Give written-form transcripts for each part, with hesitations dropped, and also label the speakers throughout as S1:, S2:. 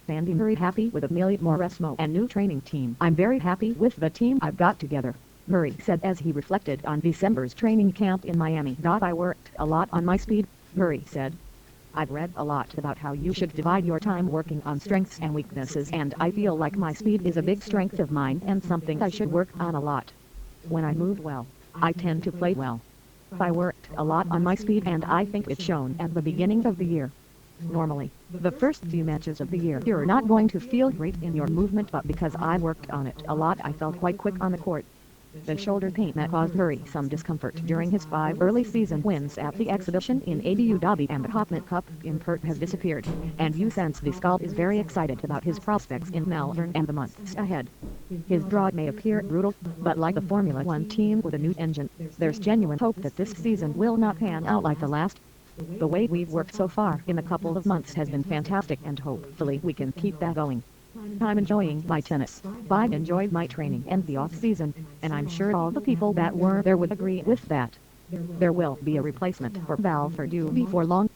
S1: Sandy Murray happy with Amelie Mauresmo and new training team. I'm very happy with the team I've got together, Murray said as he reflected on December's training camp in Miami. I worked a lot on my speed, Murray said. I've read a lot about how you should divide your time working on strengths and weaknesses, and I feel like my speed is a big strength of mine and something I should work on a lot. When I move well, I tend to play well. I worked a lot on my speed and I think it's shown at the beginning of the year. Normally, the first few matches of the year you're not going to feel great in your movement, but because I worked on it a lot I felt quite quick on the court. The shoulder pain that caused Murray some discomfort during his 5 early season wins at the exhibition in Abu Dhabi and the Hopman Cup in Perth has disappeared, and you sense the Scot is very excited about his prospects in Melbourne and the months ahead. His draw may appear brutal, but like a Formula One team with a new engine, there's genuine hope that this season will not pan out like the last. The way we've worked so far in a couple of months has been fantastic and hopefully we can keep that going. I'm enjoying my tennis. I've enjoyed my training and the off-season, and I'm sure all the people that were there would agree with that. There will be a replacement for Val Perdue before long.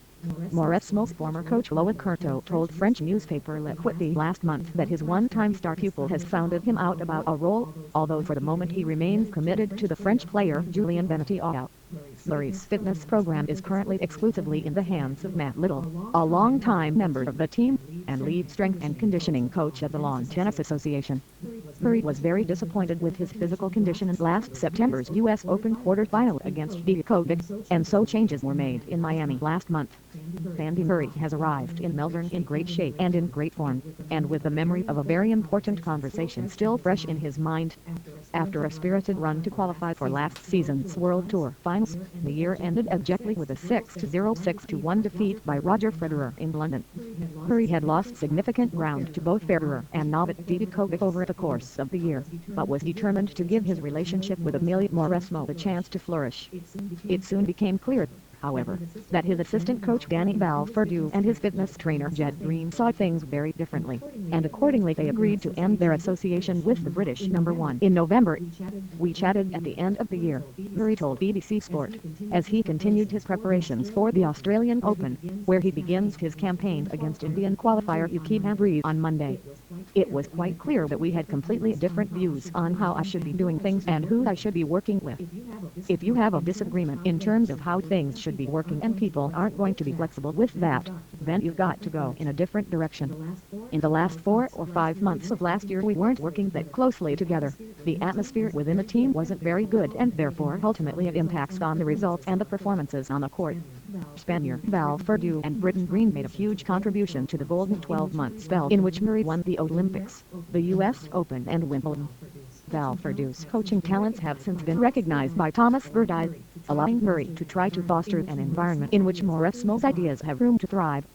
S1: Mauresmo's former coach Loïc Curto told French newspaper L'Equité last month that his one-time star pupil has founded him out about a role, although for the moment he remains committed to the French player Julien Benneteau. Murray's fitness program is currently exclusively in the hands of Matt Little, a longtime member of the team, and lead strength and conditioning coach at the Lawn Tennis Association. Murray was very disappointed with his physical condition in last September's U.S. Open quarterfinal against Djokovic, and so changes were made in Miami last month. Sandy Murray has arrived in Melbourne in great shape and in great form, and with the memory of a very important conversation still fresh in his mind. After a spirited run to qualify for last season's World Tour finals, the year ended abjectly with a 6-0 6-1 defeat by Roger Federer in London. Murray had lost significant ground to both Federer and Novak Djokovic over the course of the year, but was determined to give his relationship with Amelie Mauresmo the chance to flourish. It soon became clear, however, that his assistant coach Danny Val Perdue and his fitness trainer Jed Green saw things very differently, and accordingly they agreed to end their association with the British number 1. In November, we chatted at the end of the year, Murray told BBC Sport, as he continued his preparations for the Australian Open, where he begins his campaign against Indian qualifier Yuki Hambriz on Monday. It was quite clear that we had completely different views on how I should be doing things and who I should be working with. If you have a disagreement in terms of how things should be working and people aren't going to be flexible with that, then you've got to go in a different direction. In the last 4 or 5 months of last year we weren't working that closely together. The atmosphere within the team wasn't very good and therefore ultimately it impacts on the results and the performances on the court. Spaniard Val Perdue and Briton Green made a huge contribution to the golden 12-month spell in which Murray won the Olympics, the U.S. Open and Wimbledon. Val Perdue's coaching talents have since been recognized by Thomas Burdise, allowing Murray to try to foster an environment in which Mauresmo's ideas have room to thrive.